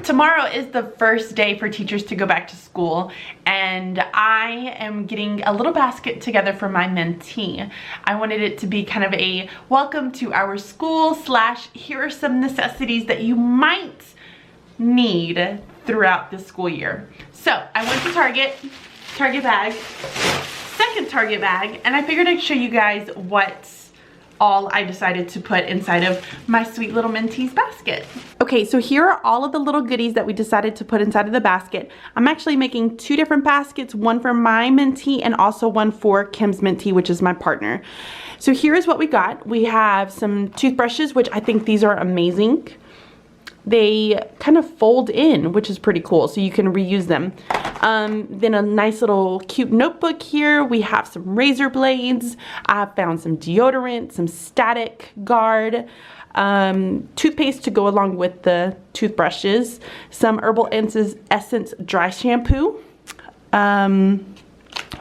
Tomorrow is the first day for teachers to go back to school, and I am getting a little basket together for my mentee. I wanted it to be kind of a welcome to our school / here are some necessities that you might need throughout the school year. So I went to Target bag, second Target bag, and I figured I'd show you guys what all I decided to put inside of my sweet little mentee's basket. Okay, so here are all of the little goodies that we decided to put inside of the basket. I'm actually making 2 different baskets, one for my mentee and also one for Kim's mentee, which is my partner. So here's what we got. We have some toothbrushes, which I think these are amazing. They kind of fold in, which is pretty cool, so you can reuse them. Then a nice little cute notebook here. We have some razor blades. I found some deodorant, some Static Guard, toothpaste to go along with the toothbrushes, some Herbal Essence dry shampoo. I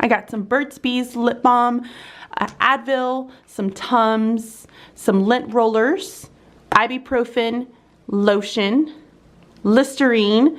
got some Burt's Bees lip balm, Advil, some Tums, some lint rollers, ibuprofen, lotion, Listerine,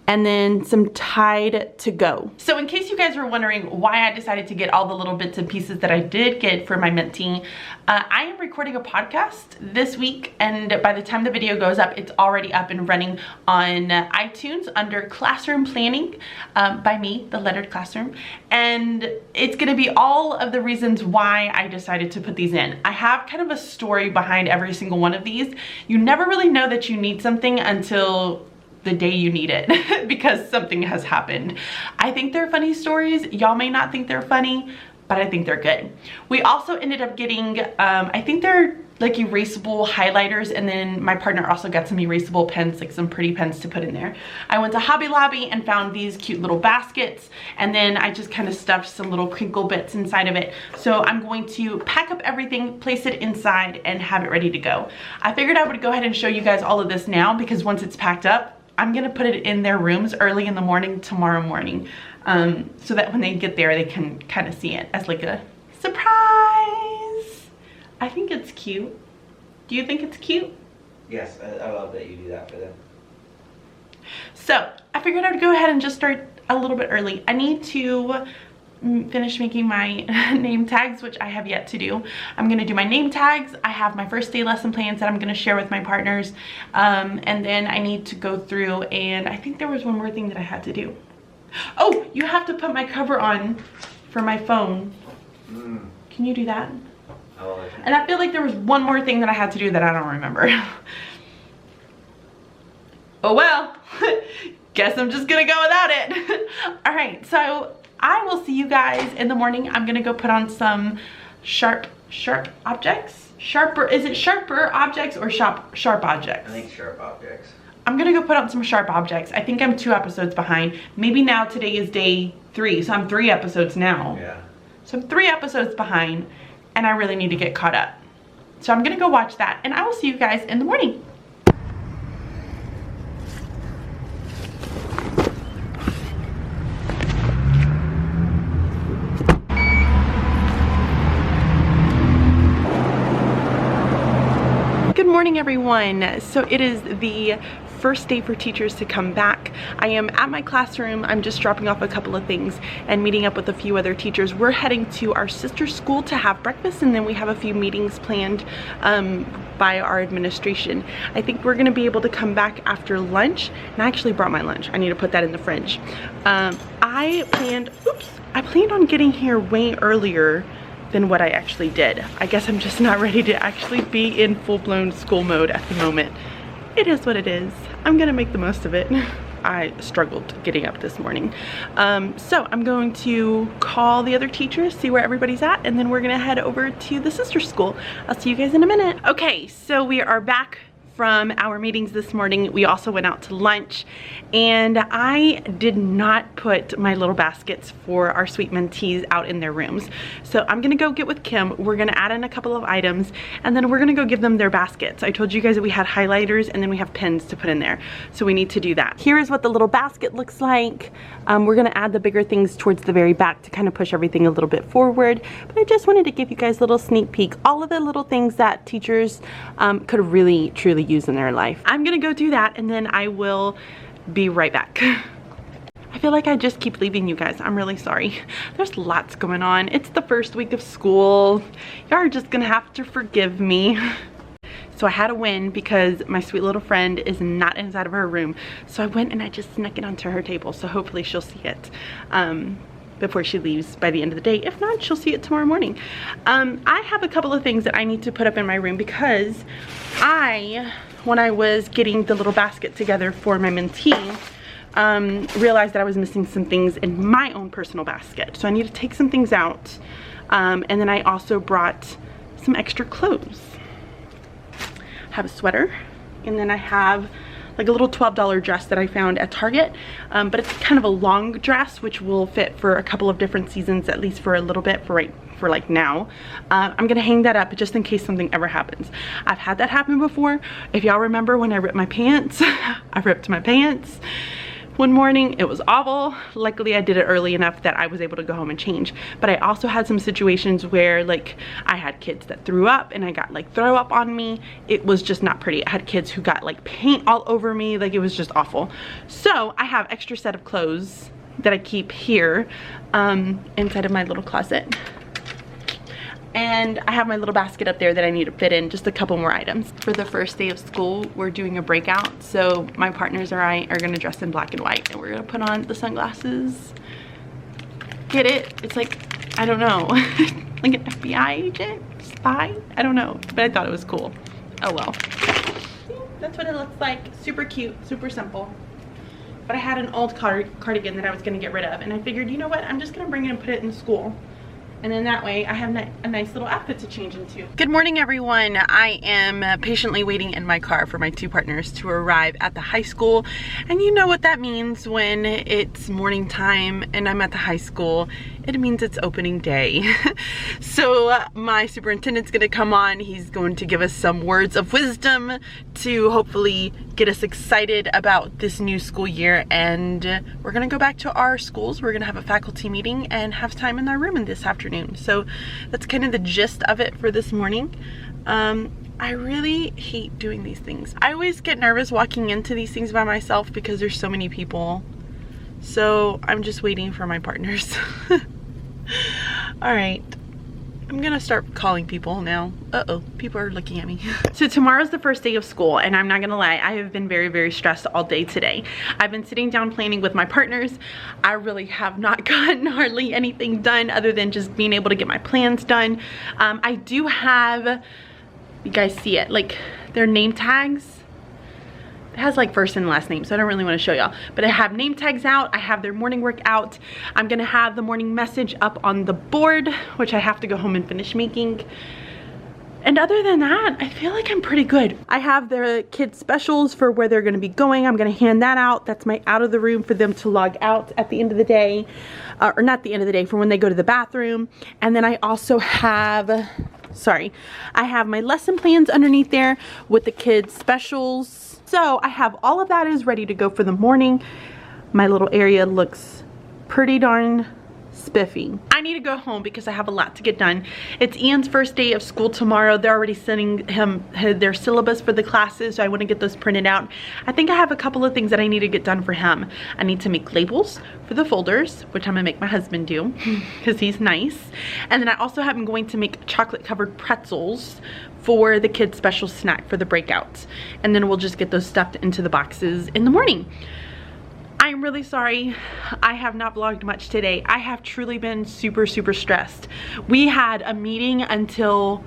and then some Tide to go. So in case you guys were wondering why I decided to get all the little bits and pieces that I did get for my mentee, I am recording a podcast this week, and by the time the video goes up, it's already up and running on iTunes under Classroom Planning by me, the lettered classroom, and it's gonna be all of the reasons why I decided to put these in. I have kind of a story behind every single one of these. You never really know that you need something until the day you need it because something has happened. I think they're funny stories. Y'all may not think they're funny, but I think they're good. We also ended up getting, I think they're like erasable highlighters, and then my partner also got some erasable pens, like some pretty pens to put in there. I went to Hobby Lobby and found these cute little baskets, and then I just kind of stuffed some little crinkle bits inside of it. So I'm going to pack up everything, place it inside, and have it ready to go. I figured I would go ahead and show you guys all of this now because once it's packed up, I'm gonna put it in their rooms early in the morning tomorrow morning, so that when they get there they can kind of see it as like a surprise. I think it's cute. Do you think it's cute? Yes, I love that you do that for them. So I figured I would go ahead and just start a little bit early. I need to finish making my name tags, which I have yet to do. I'm gonna do my name tags. I have my first day lesson plans that I'm gonna share with my partners, and then I need to go through, and I think there was one more thing that I had to do. Oh, you have to put my cover on for my phone. Can you do that? Oh, and I feel like there was one more thing that I had to do that I don't remember. Oh well, guess I'm just gonna go without it. All right, so I will see you guys in the morning. I'm gonna go put on some sharp objects. Is it sharper objects or sharp objects? I think sharp objects. I'm gonna go put on some sharp objects. I think I'm 2 episodes behind. Maybe now today is day 3, so I'm 3 episodes now. Yeah. So I'm 3 episodes behind, and I really need to get caught up. So I'm gonna go watch that, and I will see you guys in the morning. Good morning, everyone. So it is the first day for teachers to come back. I am at my classroom. I'm just dropping off a couple of things and meeting up with a few other teachers. We're heading to our sister school to have breakfast, and then we have a few meetings planned by our administration. I think we're gonna be able to come back after lunch, and I actually brought my lunch. I need to put that in the fridge. I planned on getting here way earlier than what I actually did. I guess I'm just not ready to actually be in full-blown school mode at the moment. It is what it is. I'm gonna make the most of it. I struggled getting up this morning. So I'm going to call the other teachers, see where everybody's at, and then we're gonna head over to the sister school. I'll see you guys in a minute. Okay, so we are back from our meetings this morning. We also went out to lunch, and I did not put my little baskets for our sweet mentees out in their rooms. So I'm gonna go get with Kim. We're gonna add in a couple of items, and then we're gonna go give them their baskets. I told you guys that we had highlighters, and then we have pens to put in there. So we need to do that. Here is what the little basket looks like. We're gonna add the bigger things towards the very back to kind of push everything a little bit forward. But I just wanted to give you guys a little sneak peek. All of the little things that teachers could really, truly to use in their life. I'm gonna go do that and then I will be right back. I feel like I just keep leaving you guys. I'm really sorry. There's lots going on. It's the first week of school. Y'all are just gonna have to forgive me. So I had a win because my sweet little friend is not inside of her room. So I went and I just snuck it onto her table. So hopefully she'll see it before she leaves by the end of the day. If not, she'll see it tomorrow morning. I have a couple of things that I need to put up in my room because when I was getting the little basket together for my mentee, realized that I was missing some things in my own personal basket. So I need to take some things out. And then I also brought some extra clothes. I have a sweater, and then I have like a little $12 dress that I found at Target, but it's kind of a long dress which will fit for a couple of different seasons, at least for a little bit, for like now. I'm gonna hang that up just in case something ever happens. I've had that happen before. If y'all remember when I ripped my pants, I ripped my pants one morning. It was awful. Luckily I did it early enough that I was able to go home and change. But I also had some situations where like I had kids that threw up and I got like throw up on me. It was just not pretty. I had kids who got like paint all over me. Like it was just awful. So I have extra set of clothes that I keep here inside of my little closet. And I have my little basket up there that I need to fit in just a couple more items. For the first day of school, we're doing a breakout. So my partners and I are gonna dress in black and white and we're gonna put on the sunglasses. Get it? It's like, I don't know, like an FBI agent, spy? I don't know, but I thought it was cool. Oh well. That's what it looks like. Super cute, super simple. But I had an old cardigan that I was gonna get rid of and I figured, you know what, I'm just gonna bring it and put it in school. And then that way I have a nice little outfit to change into. Good morning, everyone. I am patiently waiting in my car for my two partners to arrive at the high school. And you know what that means when it's morning time and I'm at the high school. It means it's opening day. So my superintendent's gonna come on. He's going to give us some words of wisdom to hopefully get us excited about this new school year. And we're gonna go back to our schools. We're gonna have a faculty meeting and have time in our room this afternoon. So that's kind of the gist of it for this morning. I really hate doing these things. I always get nervous walking into these things by myself because there's so many people. So I'm just waiting for my partners. All right, I'm gonna start calling people now. Uh-oh, people are looking at me. So tomorrow's the first day of school and I'm not gonna lie, I have been very, very stressed all day today. I've been sitting down planning with my partners. I really have not gotten hardly anything done other than just being able to get my plans done. I do have, you guys see it, like their name tags. It has like first and last name, so I don't really want to show y'all, but I have name tags out. I have their morning work out. I'm gonna have the morning message up on the board, which I have to go home and finish making. And other than that, I feel like I'm pretty good. I have the kids specials for where they're gonna be going. I'm gonna hand that out. That's my out of the room for them to log out at the end of the day, or not the end of the day, for when they go to the bathroom. And then I also have, I have my lesson plans underneath there with the kids specials. So I have all of that is ready to go for the morning. My little area looks pretty darn spiffy. I need to go home because I have a lot to get done. It's Ian's first day of school tomorrow. They're already sending him their syllabus for the classes, so I want to get those printed out. I think I have a couple of things that I need to get done for him. I need to make labels for the folders, which I'm gonna make my husband do because he's nice. And then I also am going to make chocolate covered pretzels for the kids' special snack for the breakouts. And then we'll just get those stuffed into the boxes in the morning. I'm really sorry I have not vlogged much today. I have truly been super, super stressed. We had a meeting until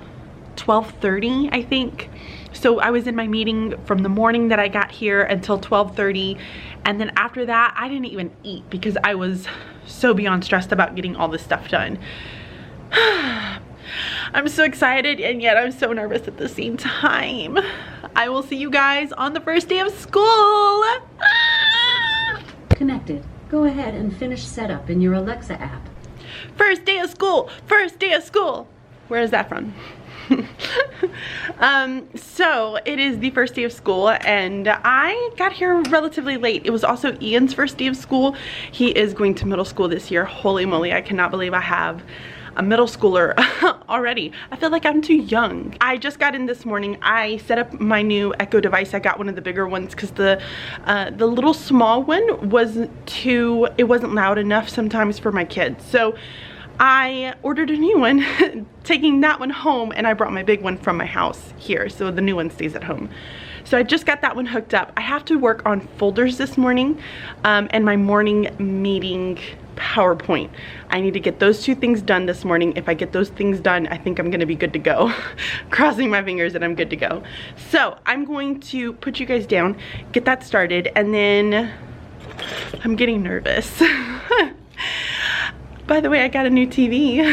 12:30, I think. So I was in my meeting from the morning that I got here until 12:30. And then after that, I didn't even eat because I was so beyond stressed about getting all this stuff done. I'm so excited and yet I'm so nervous at the same time. I will see you guys on the first day of school. Connected. Go ahead and finish setup in your Alexa app. First day of school, first day of school. Where is that from? So it is the first day of school and I got here relatively late. It was also Ian's first day of school. He is going to middle school this year. Holy moly, I cannot believe I have a middle schooler already. I feel like I'm too young. I just got in this morning. I set up my new Echo device. I got one of the bigger ones because the little small one it wasn't loud enough sometimes for my kids. So I ordered a new one, taking that one home, and I brought my big one from my house here, so the new one stays at home. So I just got that one hooked up. I have to work on folders this morning and my morning meeting PowerPoint. I need to get those two things done this morning. If I get those things done, I think I'm gonna be good to go. Crossing my fingers that I'm good to go. So I'm going to put you guys down, get that started, and then I'm getting nervous. By the way, I got a new TV.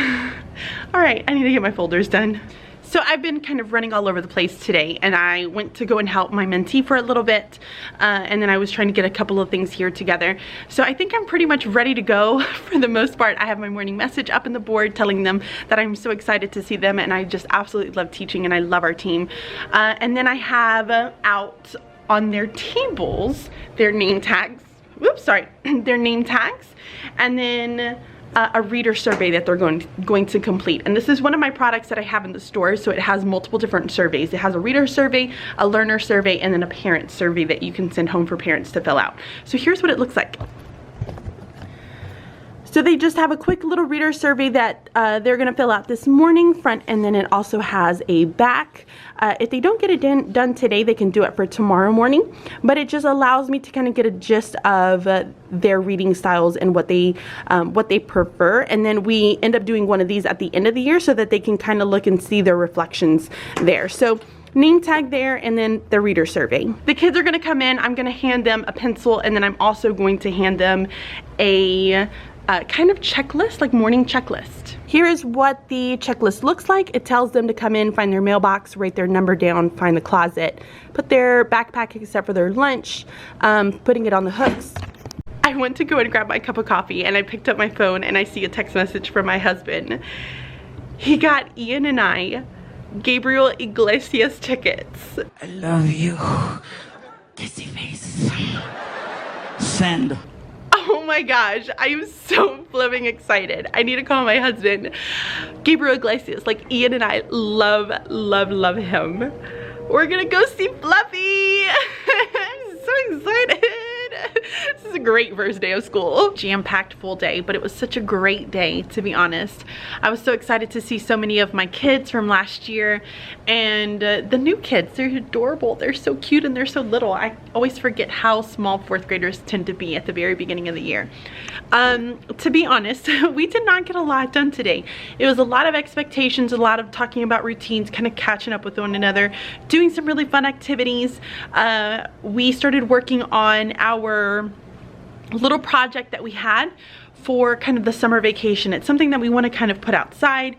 All right, I need to get my folders done. So I've been kind of running all over the place today, and I went to go and help my mentee for a little bit, and then I was trying to get a couple of things here together. So I think I'm pretty much ready to go for the most part. I have my morning message up in the board telling them that I'm so excited to see them, and I just absolutely love teaching, and I love our team. And then I have out on their tables their name tags. Whoops, sorry, their name tags, and then a reader survey that they're going to complete. And this is one of my products that I have in the store, so it has multiple different surveys. It has a reader survey, a learner survey, and then a parent survey that you can send home for parents to fill out. So here's what it looks like. So they just have a quick little reader survey that they're gonna fill out this morning, front, and then it also has a back. If they don't get it done today, they can do it for tomorrow morning, but it just allows me to kind of get a gist of their reading styles and what they prefer. And then we end up doing one of these at the end of the year so that they can kind of look and see their reflections there. So name tag there, and then the reader survey. The kids are gonna come in, I'm gonna hand them a pencil, and then I'm also going to hand them a kind of checklist, like morning checklist. Here is what the checklist looks like. It tells them to come in, find their mailbox, write their number down, find the closet, put their backpack except for their lunch, putting it on the hooks. I went to go and grab my cup of coffee, and I picked up my phone and I see a text message from my husband. He got Ian and I Gabriel Iglesias tickets. I love you. Kissy face. Send. Oh my gosh, I am so flipping excited. I need to call my husband. Gabriel Iglesias, like Ian and I love him. We're gonna go see Fluffy. I'm so excited. This is a great first day of school. Jam-packed full day, but it was such a great day, to be honest. I was so excited to see so many of my kids from last year, and the new kids, they're adorable. They're so cute and they're so little. I always forget how small fourth graders tend to be at the very beginning of the year. To be honest, we did not get a lot done today. It was a lot of expectations, a lot of talking about routines, kind of catching up with one another, doing some really fun activities. We started working on our little project that we had for kind of the summer vacation. It's something that we want to kind of put outside,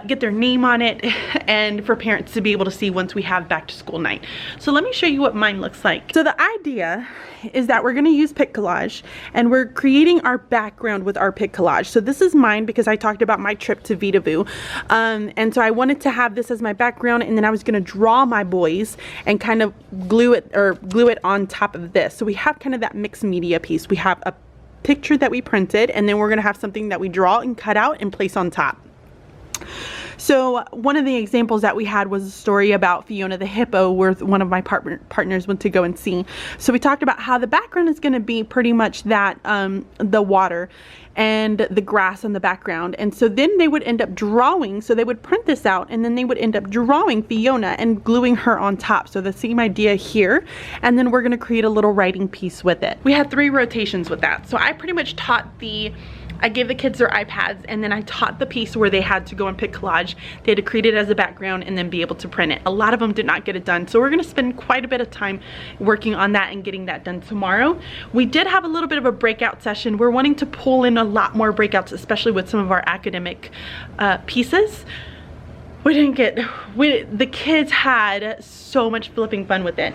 get their name on it, and for parents to be able to see once we have back to school night. So let me show you what mine looks like. So the idea is that we're going to use Pic Collage, and we're creating our background with our Pic Collage. So this is mine because I talked about my trip to Vitavu, and so I wanted to have this as my background, and then I was going to draw my boys and kind of glue it on top of this. So we have kind of that mixed media piece. We have a picture that we printed, and then we're going to have something that we draw and cut out and place on top. So one of the examples that we had was a story about Fiona the hippo, where one of my partners went to go and see. So we talked about how the background is going to be pretty much that, the water and the grass in the background. And so then they would end up drawing, so they would print this out, and then they would end up drawing Fiona and gluing her on top. So the same idea here, and then we're going to create a little writing piece with it. We had 3 rotations with that. So I pretty much taught I gave the kids their iPads, and then I taught the piece where they had to go and Pic Collage. They had to create it as a background and then be able to print it. A lot of them did not get it done, so we're going to spend quite a bit of time working on that and getting that done tomorrow. We did have a little bit of a breakout session. We're wanting to pull in a lot more breakouts, especially with some of our academic pieces. The kids had so much flipping fun with it.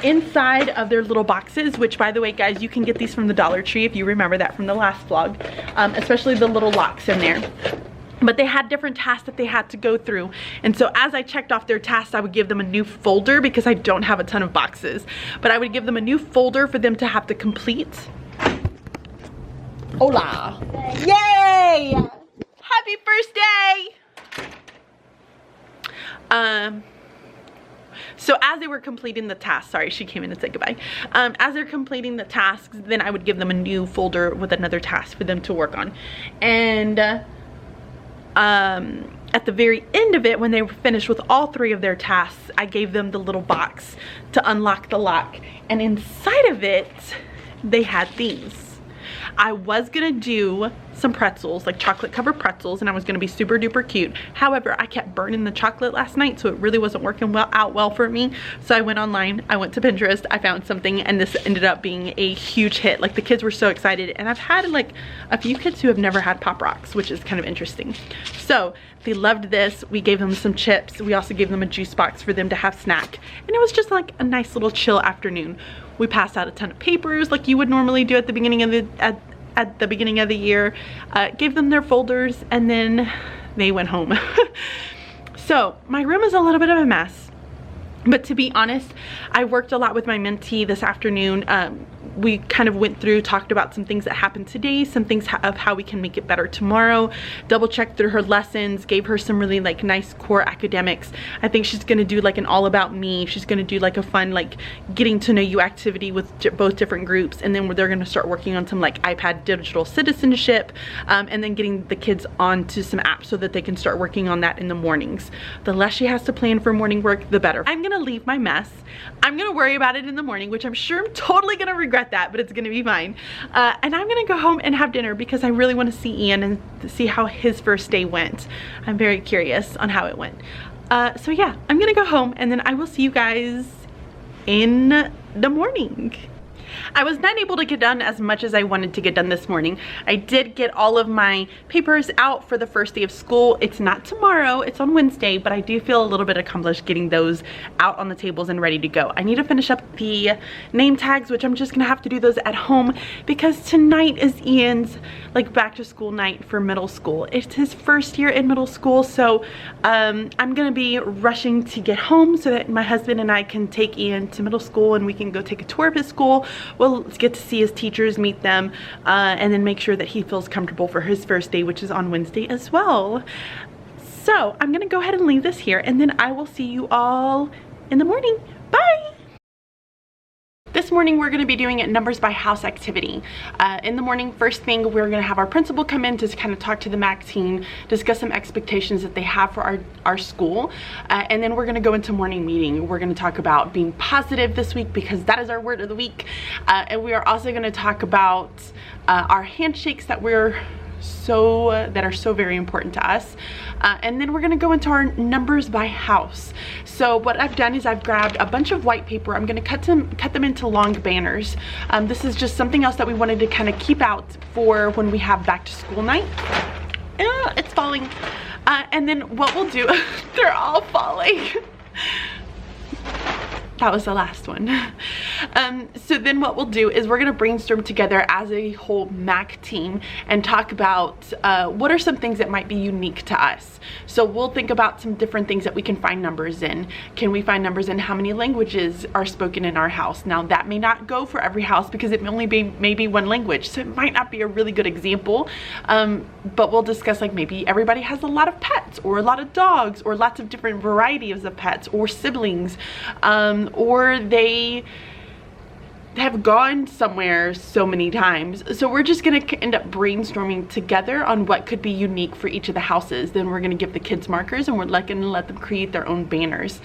Inside of their little boxes, which by the way, guys, you can get these from the Dollar Tree if you remember that from the last vlog, especially the little locks in there. But they had different tasks that they had to go through. And so as I checked off their tasks, I would give them a new folder because I don't have a ton of boxes. But I would give them a new folder for them to have to complete. Hola. Yay! Hi, Happy first day! So as they were completing the tasks, sorry, she came in and said goodbye. As they're completing the tasks, then I would give them a new folder with another task for them to work on. And at the very end of it, when they were finished with all 3 of their tasks, I gave them the little box to unlock the lock. And inside of it, they had these. I was gonna do some pretzels, like chocolate covered pretzels, and I was gonna be super duper cute. However, I kept burning the chocolate last night, so it really wasn't working out well for me. So I went online, I went to Pinterest, I found something, and this ended up being a huge hit. Like, the kids were so excited, and I've had like a few kids who have never had Pop Rocks, which is kind of interesting. So they loved this. We gave them some chips. We also gave them a juice box for them to have snack, and it was just like a nice little chill afternoon. We passed out a ton of papers like you would normally do at the beginning of the year, gave them their folders, and then they went home. So my room is a little bit of a mess, but to be honest, I worked a lot with my mentee this afternoon. We kind of went through, talked about some things that happened today, some things of how we can make it better tomorrow, double checked through her lessons, gave her some really like nice core academics. I think she's gonna do like an all about me. She's gonna do like a fun like getting to know you activity with both different groups, and then they're gonna start working on some like iPad digital citizenship, and then getting the kids onto some apps so that they can start working on that in the mornings. The less she has to plan for morning work, the better. I'm gonna leave my mess. I'm gonna worry about it in the morning, which I'm sure I'm totally gonna regret that, but it's gonna be fine. And I'm gonna go home and have dinner because I really want to see Ian and see how his first day went. I'm very curious on how it went. So yeah, I'm gonna go home, and then I will see you guys in the morning. I was not able to get done as much as I wanted to get done this morning. I did get all of my papers out for the first day of school. It's not tomorrow, it's on Wednesday, but I do feel a little bit accomplished getting those out on the tables and ready to go. I need to finish up the name tags, which I'm just gonna have to do those at home because tonight is Ian's like back to school night for middle school. It's his first year in middle school, so I'm gonna be rushing to get home so that my husband and I can take Ian to middle school and we can go take a tour of his school. We'll get to see his teachers, meet them, and then make sure that he feels comfortable for his first day, which is on Wednesday as well. So I'm gonna go ahead and leave this here, and then I will see you all in the morning. Bye! This morning we're going to be doing a numbers by house activity. In the morning, first thing, we're going to have our principal come in to kind of talk to the MAC team, discuss some expectations that they have for our school, and then we're going to go into morning meeting. We're going to talk about being positive this week because that is our word of the week, and we are also going to talk about our handshakes that are so very important to us, and then we're going to go into our numbers by house. So what I've done is I've grabbed a bunch of white paper. I'm going to cut them into long banners. This is just something else that we wanted to kind of keep out for when we have back to school night. It's falling. And then what we'll do, they're all falling. That was the last one. So then what we'll do is we're gonna brainstorm together as a whole MAC team and talk about what are some things that might be unique to us. So we'll think about some different things that we can find numbers in. Can we find numbers in how many languages are spoken in our house? Now that may not go for every house because it may only be maybe one language, so it might not be a really good example, but we'll discuss like maybe everybody has a lot of pets or a lot of dogs or lots of different varieties of pets or siblings, or they have gone somewhere so many times. So we're just gonna end up brainstorming together on what could be unique for each of the houses. Then we're gonna give the kids markers and we're gonna let them create their own banners.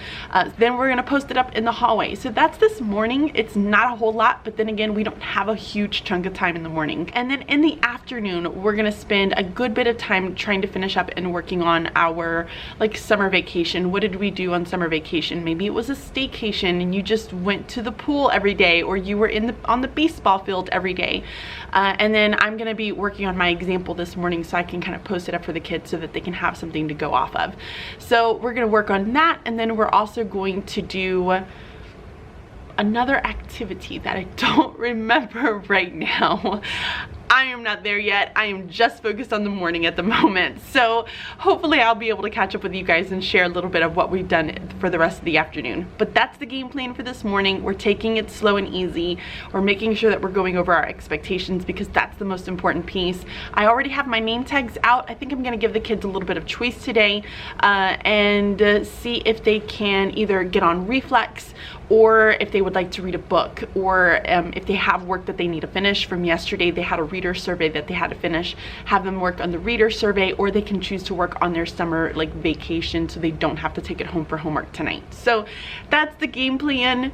Then we're gonna post it up in the hallway. So that's this morning. It's not a whole lot, but then again, we don't have a huge chunk of time in the morning. And then in the afternoon, we're gonna spend a good bit of time trying to finish up and working on our like summer vacation. What did we do on summer vacation? Maybe it was a staycation and you just went to the pool every day, or you were on the baseball field every day. And then I'm gonna be working on my example this morning so I can kind of post it up for the kids so that they can have something to go off of. So we're gonna work on that, and then we're also going to do another activity that I don't remember right now. I am not there yet. I am just focused on the morning at the moment. So hopefully I'll be able to catch up with you guys and share a little bit of what we've done for the rest of the afternoon. But that's the game plan for this morning. We're taking it slow and easy. We're making sure that we're going over our expectations because that's the most important piece. I already have my name tags out. I think I'm gonna give the kids a little bit of choice today and see if they can either get on Reflex or if they would like to read a book, or if they have work that they need to finish from yesterday. They had a reader survey that they had to finish, have them work on the reader survey, or they can choose to work on their summer like vacation so they don't have to take it home for homework tonight. So that's the game plan.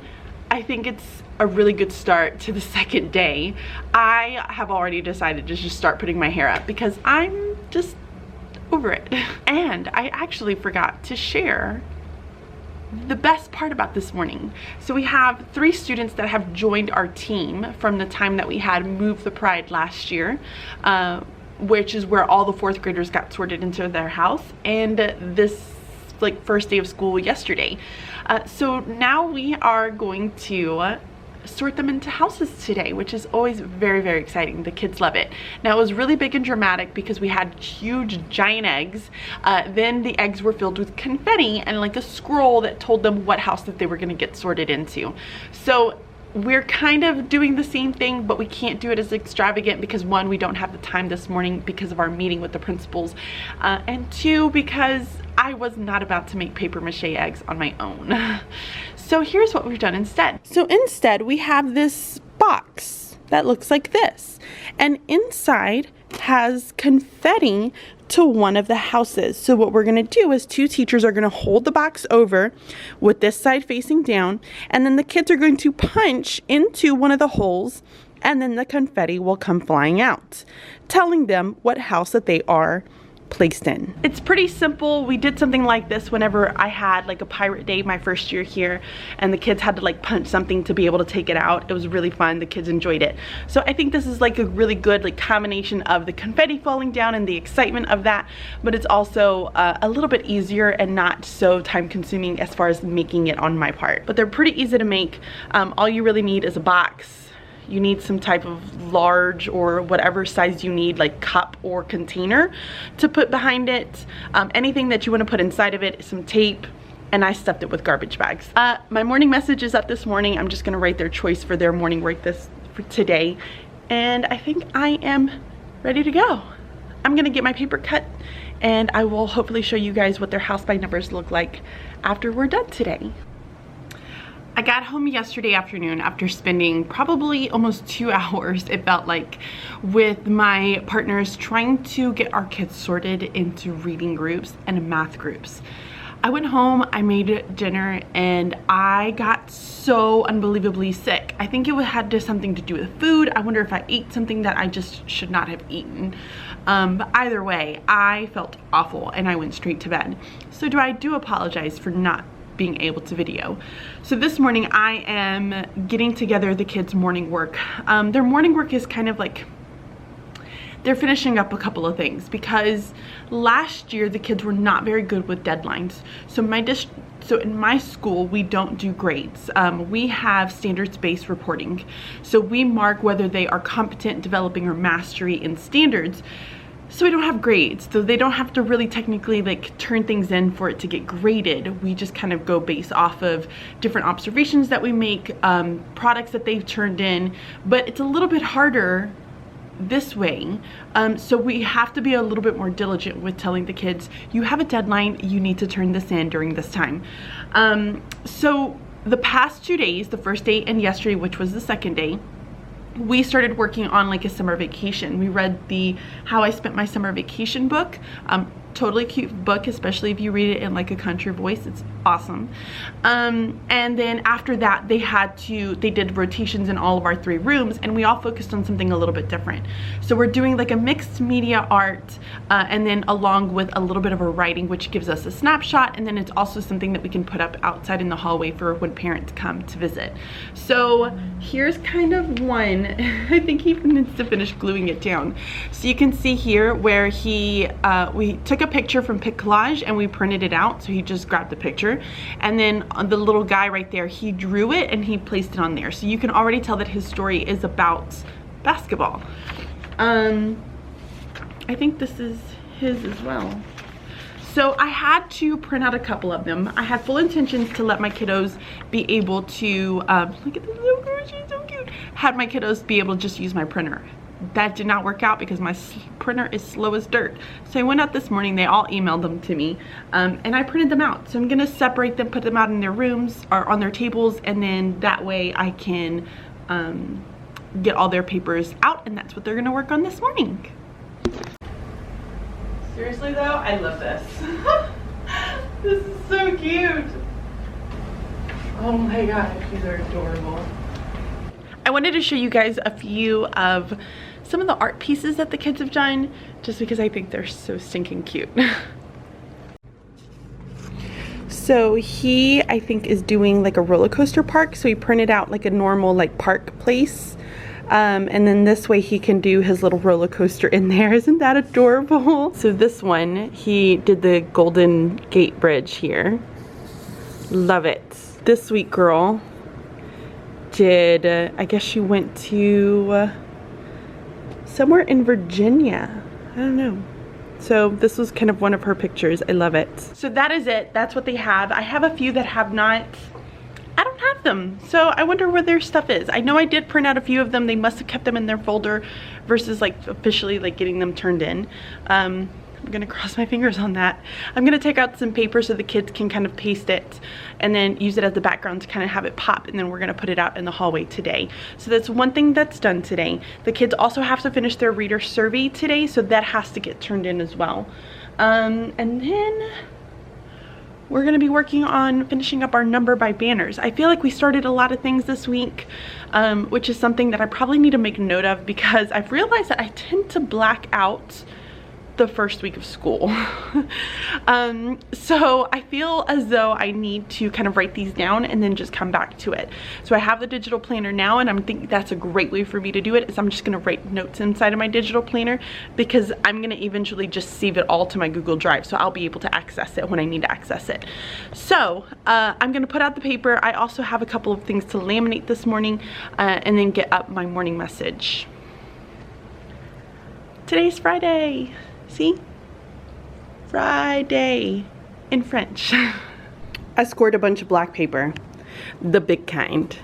I think it's a really good start to the second day. I have already decided to just start putting my hair up because I'm just over it. And I actually forgot to share the best part about this morning. So we have 3 students that have joined our team from the time that we had Move the Pride last year, which is where all the 4th graders got sorted into their house, and this like first day of school yesterday. So now we are going to sort them into houses today, which is always very, very exciting. The kids love it. Now it was really big and dramatic because we had huge giant eggs. Then the eggs were filled with confetti and like a scroll that told them what house that they were going to get sorted into. So we're kind of doing the same thing, but we can't do it as extravagant because 1, we don't have the time this morning because of our meeting with the principals, and 2, because I was not about to make paper mache eggs on my own. So here's what we've done instead. So instead we have this box that looks like this, and inside has confetti to one of the houses. So what we're gonna do is 2 teachers are gonna hold the box over with this side facing down, and then the kids are going to punch into one of the holes, and then the confetti will come flying out, telling them what house that they are placed in. It's pretty simple. We did something like this whenever I had like a pirate day my first year here, and the kids had to like punch something to be able to take it out. It was really fun. The kids enjoyed it. So I think this is like a really good like combination of the confetti falling down and the excitement of that, but it's also a little bit easier and not so time consuming as far as making it on my part. But they're pretty easy to make. All you really need is a box. You need some type of large or whatever size you need, like cup or container to put behind it. Anything that you want to put inside of it, some tape, and I stuffed it with garbage bags. My morning message is up this morning. I'm just gonna write their choice for their morning work for today, and I think I am ready to go. I'm gonna get my paper cut, and I will hopefully show you guys what their house by numbers look like after we're done today. I got home yesterday afternoon after spending probably almost 2 hours, it felt like, with my partners trying to get our kids sorted into reading groups and math groups. I went home, I made dinner, and I got so unbelievably sick. I think it had something to do with food. I wonder if I ate something that I just should not have eaten. But either way, I felt awful and I went straight to bed. So I do apologize for not being able to video. So this morning I am getting together the kids' morning work. Their morning work is kind of like they're finishing up a couple of things because last year the kids were not very good with deadlines. So in my school we don't do grades. We have standards-based reporting. So we mark whether they are competent, developing, or mastery in standards. So we don't have grades, so they don't have to really technically like turn things in for it to get graded. We just kind of go based off of different observations that we make, products that they've turned in, but it's a little bit harder this way. So we have to be a little bit more diligent with telling the kids, you have a deadline, you need to turn this in during this time. So the past 2 days, the first day and yesterday, which was the second day, we started working on like a summer vacation. We read the How I Spent My Summer Vacation book. Totally cute book, especially if you read it in like a country voice. It's awesome. And then after that they did rotations in all of our 3 rooms, and we all focused on something a little bit different. So we're doing like a mixed media art, and then along with a little bit of a writing, which gives us a snapshot, and then it's also something that we can put up outside in the hallway for when parents come to visit. So here's kind of one. I think he needs to finish gluing it down. So you can see here where we took a picture from Pic Collage and we printed it out. So he just grabbed the picture, and then the little guy right there, he drew it and he placed it on there. So you can already tell that his story is about basketball. I think this is his as well. So I had to print out a couple of them. I had full intentions to let my kiddos be able to, look at this little girl, she's so cute. Had my kiddos be able to just use my printer. That did not work out because my printer is slow as dirt. So I went out this morning, they all emailed them to me, and I printed them out. So I'm gonna separate them, put them out in their rooms or on their tables, and then that way I can get all their papers out, and that's what they're gonna work on this morning. Seriously though, I love this. This is so cute. Oh my gosh, these are adorable. I wanted to show you guys a few of some of the art pieces that the kids have done, just because I think they're so stinking cute. So he, I think, is doing like a roller coaster park. So he printed out like a normal like park place. And then this way he can do his little roller coaster in there. Isn't that adorable? So this one, he did the Golden Gate Bridge here. Love it. This sweet girl did, I guess she went to somewhere in Virginia. I don't know. So this was kind of one of her pictures. I love it. So that is it. That's what they have. I have a few that have not. I don't have them, so I wonder where their stuff is. I know I did print out a few of them. They must have kept them in their folder versus like officially like getting them turned in. I'm gonna cross my fingers on that. I'm gonna take out some paper so the kids can kind of paste it and then use it as the background to kind of have it pop, and then we're gonna put it out in the hallway today. So that's one thing that's done today. The kids also have to finish their reader survey today, so that has to get turned in as well. And then we're gonna be working on finishing up our number by banners. I feel like we started a lot of things this week, which is something that I probably need to make note of, because I've realized that I tend to black out the first week of school. So I feel as though I need to kind of write these down and then just come back to it. So I have the digital planner now, and I'm thinking that's a great way for me to do it, is I'm just gonna write notes inside of my digital planner, because I'm gonna eventually just save it all to my Google Drive, so I'll be able to access it when I need to access it. So I'm gonna put out the paper. I also have a couple of things to laminate this morning, and then get up my morning message. Today's Friday. See? Friday in French. I scored a bunch of black paper, the big kind.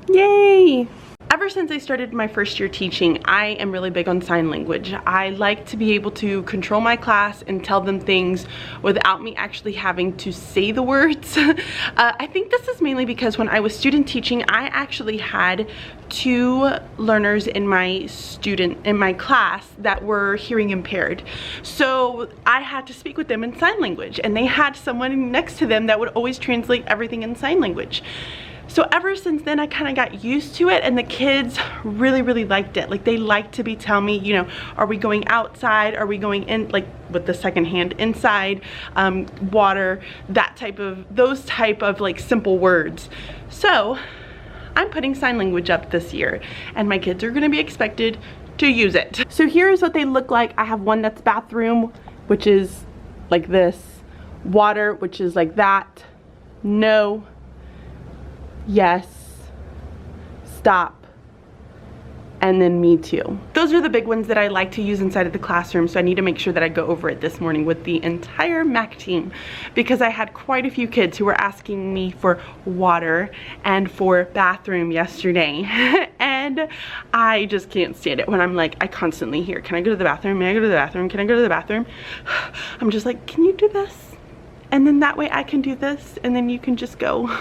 Yay! Ever since I started my first year teaching, I am really big on sign language. I like to be able to control my class and tell them things without me actually having to say the words. I think this is mainly because when I was student teaching, I actually had 2 learners in my class that were hearing impaired. So I had to speak with them in sign language, and they had someone next to them that would always translate everything in sign language. So ever since then, I kind of got used to it, and the kids really, really liked it. Like, they like to be telling me, you know, are we going outside? Are we going in, like with the second hand, inside, water, those type of like simple words. So I'm putting sign language up this year, and my kids are gonna be expected to use it. So here's what they look like. I have one that's bathroom, which is like this, water, which is like that, no, yes, stop, and then me too. Those are the big ones that I like to use inside of the classroom, so I need to make sure that I go over it this morning with the entire MAC team, because I had quite a few kids who were asking me for water and for bathroom yesterday. And I just can't stand it when I'm like, I constantly hear, can I go to the bathroom? May I go to the bathroom? Can I go to the bathroom? I'm just like, can you do this? And then that way I can do this, and then you can just go.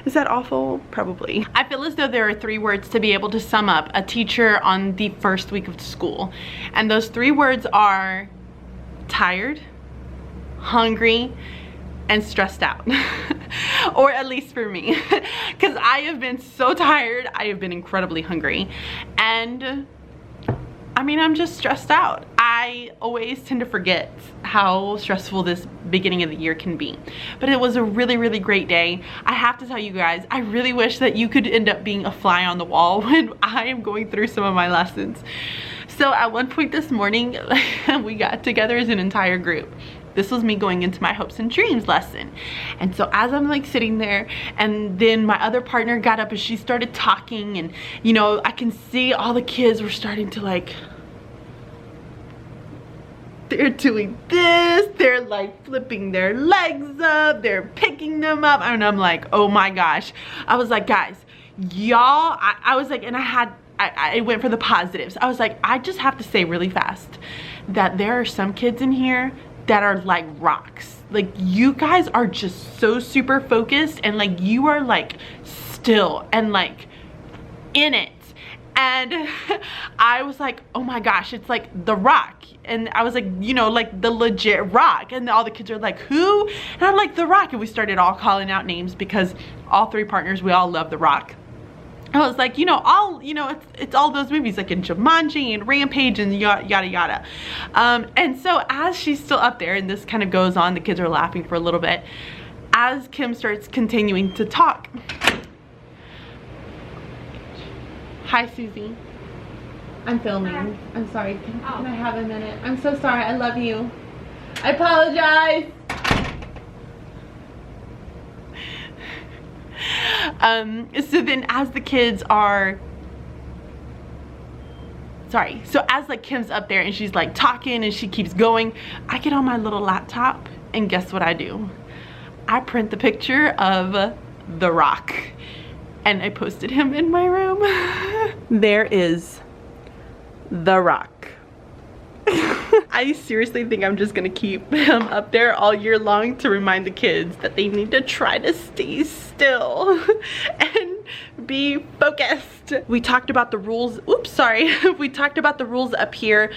Is that awful? Probably. I feel as though there are 3 words to be able to sum up a teacher on the first week of school. And those 3 words are tired, hungry, and stressed out. Or at least for me. Because I have been so tired. I have been incredibly hungry. And I mean, I'm just stressed out. I always tend to forget how stressful this beginning of the year can be. But it was a really, really great day. I have to tell you guys, I really wish that you could end up being a fly on the wall when I am going through some of my lessons. So at one point this morning, we got together as an entire group. This was me going into my hopes and dreams lesson. And so as I'm like sitting there, and then my other partner got up and she started talking, and you know, I can see all the kids were starting to like, they're doing this, they're like flipping their legs up, they're picking them up, and I'm like, oh my gosh. I was like, guys, y'all, I was like, and I went for the positives. I was like, I just have to say really fast that there are some kids in here that are like rocks. Like, you guys are just so super focused, and like you are like still and like in it. And I was like, oh my gosh, it's like The Rock. And I was like, you know, like the legit Rock. And all the kids are like, who? And I'm like, The Rock. And we started all calling out names because all three partners, we all love The Rock. I was like, you know, it's all those movies like in Jumanji and Rampage and yada yada yada. And so as she's still up there and this kind of goes on, the kids are laughing for a little bit, as Kim starts continuing to talk. Hi, Susie. I'm filming. I'm sorry. Can I have a minute? I'm so sorry. I love you. I apologize. So then as the kids are, sorry, so as like Kim's up there and she's like talking and she keeps going, I get on my little laptop and guess what I do? I print the picture of The Rock and I posted him in my room. There is The Rock. I seriously think I'm just gonna keep him up there all year long to remind the kids that they need to try to stay still and be focused. We talked about the rules. Oops, sorry. We talked about the rules up here.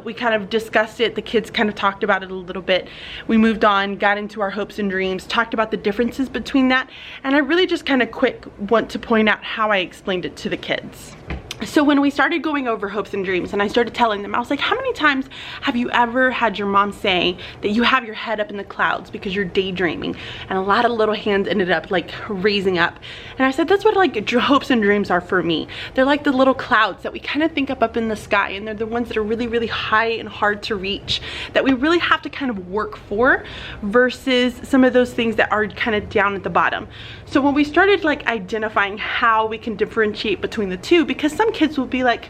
We kind of discussed it. The kids kind of talked about it a little bit. We moved on, got into our hopes and dreams, talked about the differences between that. And I really just kind of quick want to point out how I explained it to the kids. So when we started going over hopes and dreams and I started telling them, I was like, how many times have you ever had your mom say that you have your head up in the clouds because you're daydreaming? And a lot of little hands ended up like raising up. And I said, that's what like hopes and dreams are for me. They're like the little clouds that we kind of think up in the sky, and they're the ones that are really, really high and hard to reach, that we really have to kind of work for, versus some of those things that are kind of down at the bottom. So when we started like identifying how we can differentiate between the two, because some kids will be like,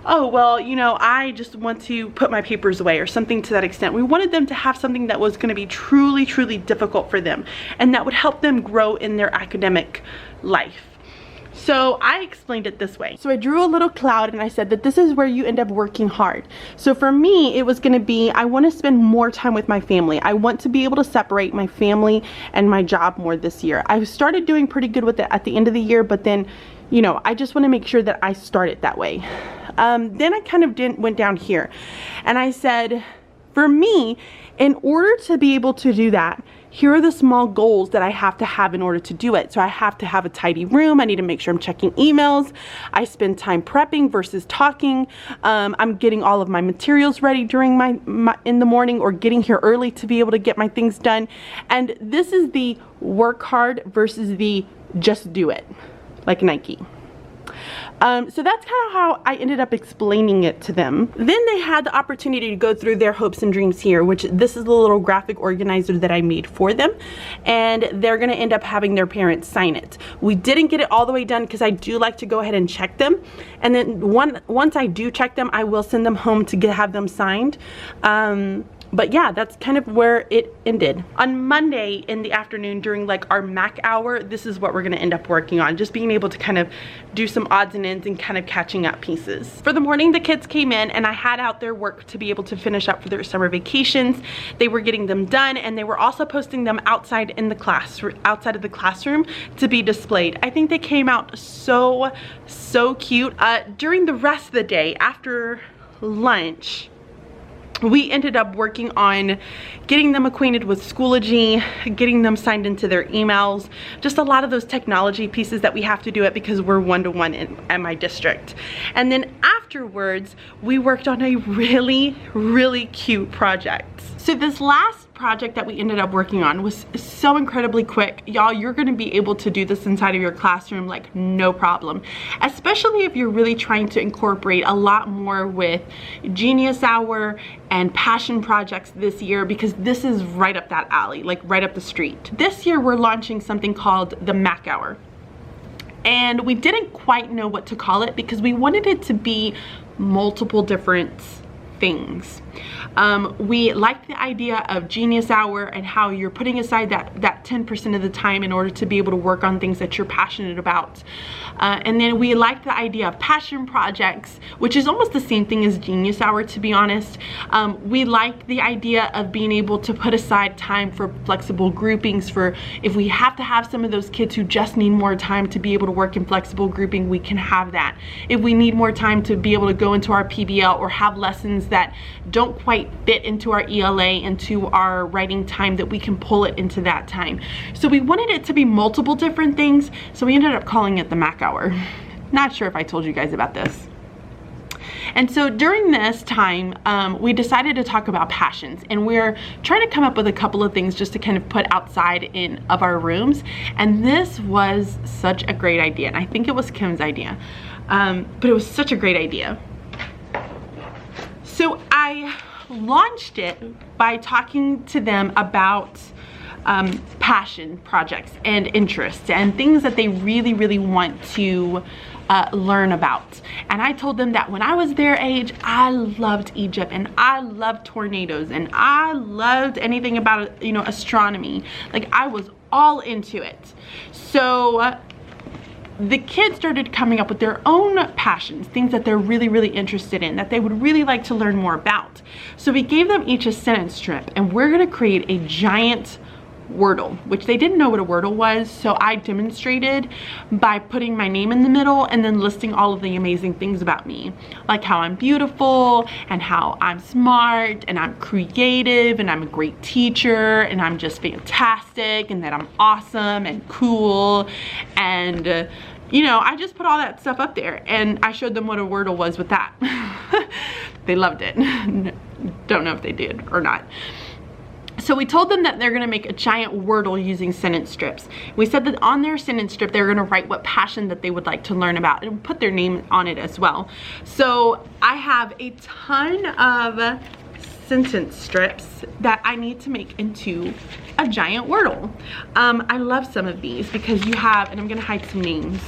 oh well, you know, I just want to put my papers away or something to that extent. We wanted them to have something that was going to be truly, truly difficult for them and that would help them grow in their academic life. So I explained it this way. So I drew a little cloud and I said that this is where you end up working hard. So for me, it was going to be, I want to spend more time with my family. I want to be able to separate my family and my job more this year. I started doing pretty good with it at the end of the year, but then, you know, I just want to make sure that I start it that way. Then I kind of went down here and I said, for me, in order to be able to do that, here are the small goals that I have to have in order to do it. So I have to have a tidy room. I need to make sure I'm checking emails. I spend time prepping versus talking. I'm getting all of my materials ready during in the morning, or getting here early to be able to get my things done. And this is the work hard versus the just do it, like Nike. So that's kind of how I ended up explaining it to them. Then they had the opportunity to go through their hopes and dreams here, which this is the little graphic organizer that I made for them, and they're going to end up having their parents sign it. We didn't get it all the way done because I do like to go ahead and check them, and then once I do check them, I will send them home to have them signed. But yeah, that's kind of where it ended. On Monday in the afternoon during like our MAC hour, this is what we're gonna end up working on. Just being able to kind of do some odds and ends and kind of catching up pieces. For the morning, the kids came in and I had out their work to be able to finish up for their summer vacations. They were getting them done, and they were also posting them outside in the class, outside of the classroom to be displayed. I think they came out so cute. During the rest of the day after lunch, we ended up working on getting them acquainted with Schoology, getting them signed into their emails, just a lot of those technology pieces that we have to do it because we're one-to-one at my district. And then afterwards, we worked on a really, really cute project. So this last last project that we ended up working on was so incredibly quick. Y'all, you're gonna be able to do this inside of your classroom like no problem, especially if you're really trying to incorporate a lot more with Genius Hour and passion projects this year, because this is right up that alley, like right up the street. This year we're launching something called the Mac Hour. And we didn't quite know what to call it because we wanted it to be multiple different things. We liked the idea of Genius Hour and how you're putting aside that 10% of the time in order to be able to work on things that you're passionate about. And then we liked the idea of passion projects, which is almost the same thing as Genius Hour, to be honest. We liked the idea of being able to put aside time for flexible groupings, for if we have to have some of those kids who just need more time to be able to work in flexible grouping, we can have that. If we need more time to be able to go into our PBL or have lessons that don't quite fit into our ELA, into our writing time, that we can pull it into that time. So we wanted it to be multiple different things, so we ended up calling it the Mac Hour. Not sure if I told you guys about this. And so during this time, we decided to talk about passions, and we're trying to come up with a couple of things just to kind of put outside of our rooms. And this was such a great idea, and I think it was Kim's idea, but it was such a great idea. So I launched it by talking to them about passion projects and interests and things that they really, really want to learn about. And I told them that when I was their age, I loved Egypt, and I loved tornadoes, and I loved anything about, you know, astronomy. Like, I was all into it. So the kids started coming up with their own passions, things that they're really, really interested in, that they would really like to learn more about. So we gave them each a sentence strip, and we're gonna create a giant Wordle, which they didn't know what a Wordle was, so I demonstrated by putting my name in the middle and then listing all of the amazing things about me, like how I'm beautiful and how I'm smart and I'm creative and I'm a great teacher and I'm just fantastic and that I'm awesome and cool. And you know, I just put all that stuff up there, and I showed them what a Wordle was with that. They loved it. Don't know if they did or not. So we told them that they're gonna make a giant Wordle using sentence strips. We said that on their sentence strip, they're gonna write what passion that they would like to learn about and put their name on it as well. So I have a ton of sentence strips that I need to make into a giant Wordle. I love some of these because you have, and I'm gonna hide some names.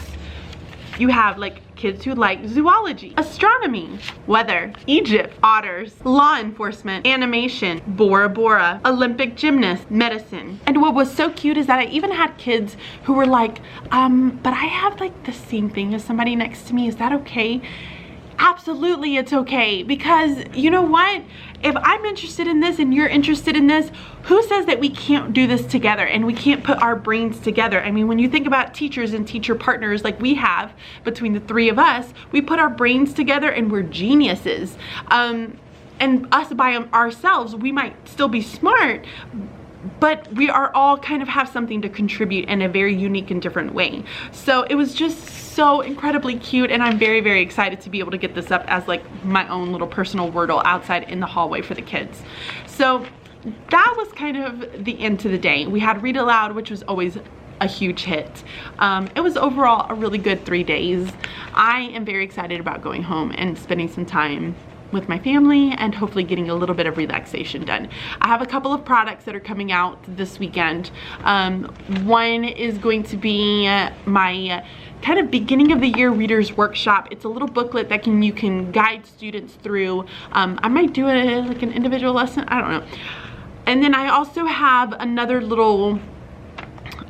You have like kids who like zoology, astronomy, weather, Egypt, otters, law enforcement, animation, Bora Bora, Olympic gymnast, medicine. And what was so cute is that I even had kids who were like, but I have like the same thing as somebody next to me, is that okay? Absolutely, it's okay, because you know what? If I'm interested in this and you're interested in this, who says that we can't do this together and we can't put our brains together? I mean, when you think about teachers and teacher partners like we have between the three of us, we put our brains together and we're geniuses. And us by ourselves, we might still be smart, but we are all kind of have something to contribute in a very unique and different way. So it was just so incredibly cute, and I'm very, very excited to be able to get this up as like my own little personal Wordle outside in the hallway for the kids. So that was kind of the end to the day. We had read aloud, which was always a huge hit. It was overall a really good 3 days. I am very excited about going home and spending some time with my family and hopefully getting a little bit of relaxation done. I have a couple of products that are coming out this weekend. One is going to be my kind of beginning of the year readers workshop. It's a little booklet that you can guide students through. I might do it like an individual lesson, I don't know. And then I also have another little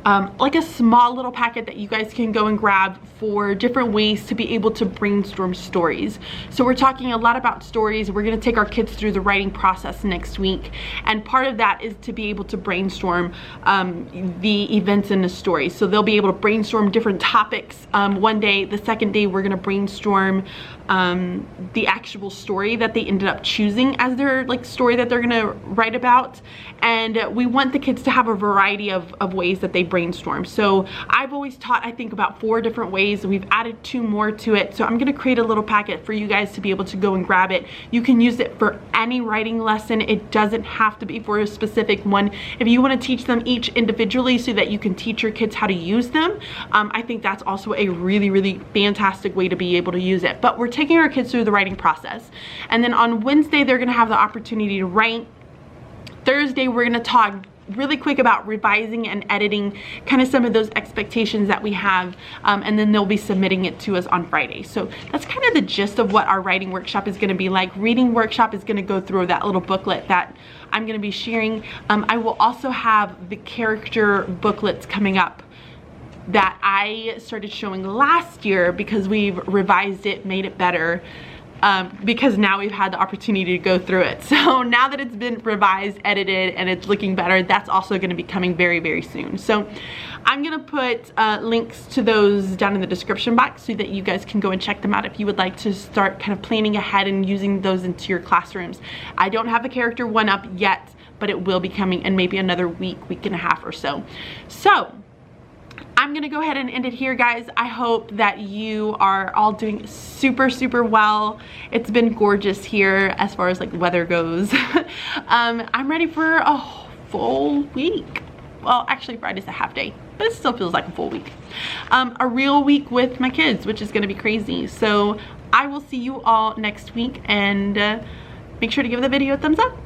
like a small little packet that you guys can go and grab for different ways to be able to brainstorm stories. So we're talking a lot about stories. We're going to take our kids through the writing process next week, and part of that is to be able to brainstorm the events in the story. So they'll be able to brainstorm different topics one day. The second day we're going to brainstorm the actual story that they ended up choosing as their like story that they're going to write about. And we want the kids to have a variety of ways that they brainstorm. So I've always taught, I think, about 4 different ways. We've added 2 more to it. So I'm gonna create a little packet for you guys to be able to go and grab it. You can use it for any writing lesson. It doesn't have to be for a specific one. If you wanna teach them each individually so that you can teach your kids how to use them, I think that's also a really, really fantastic way to be able to use it. But we're taking our kids through the writing process. And then on Wednesday, they're gonna have the opportunity to write. Thursday, we're gonna talk really quick about revising and editing kind of some of those expectations that we have, and then they'll be submitting it to us on Friday. So that's kind of the gist of what our writing workshop is going to be like. Reading workshop is going to go through that little booklet that I'm going to be sharing. I will also have the character booklets coming up that I started showing last year because we've revised it, made it better. Because now we've had the opportunity to go through it. So now that it's been revised, edited, and it's looking better, that's also gonna be coming very, very soon. So I'm gonna put links to those down in the description box so that you guys can go and check them out if you would like to start kind of planning ahead and using those into your classrooms. I don't have the character one up yet, but it will be coming in maybe another week and a half or so. So I'm gonna go ahead and end it here, guys. I hope that you are all doing super, super well. It's been gorgeous here as far as like weather goes. I'm ready for a full week. Well, actually Friday's a half day, but it still feels like a full week. A real week with my kids, which is gonna be crazy. So I will see you all next week, and make sure to give the video a thumbs up.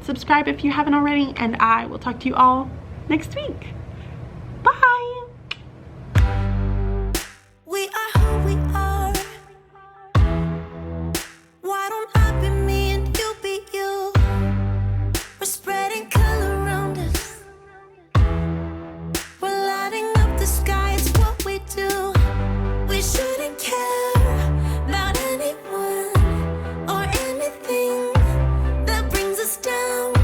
Subscribe if you haven't already, and I will talk to you all next week. Bye. We are who we are. Why don't I be me and you be you? We're spreading color around us. We're lighting up the sky, it's what we do. We shouldn't care about anyone or anything that brings us down.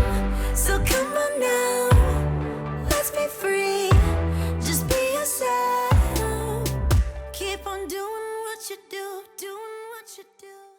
So come on now, let's be free. Just be yourself. Keep on doing what you do, doing what you do.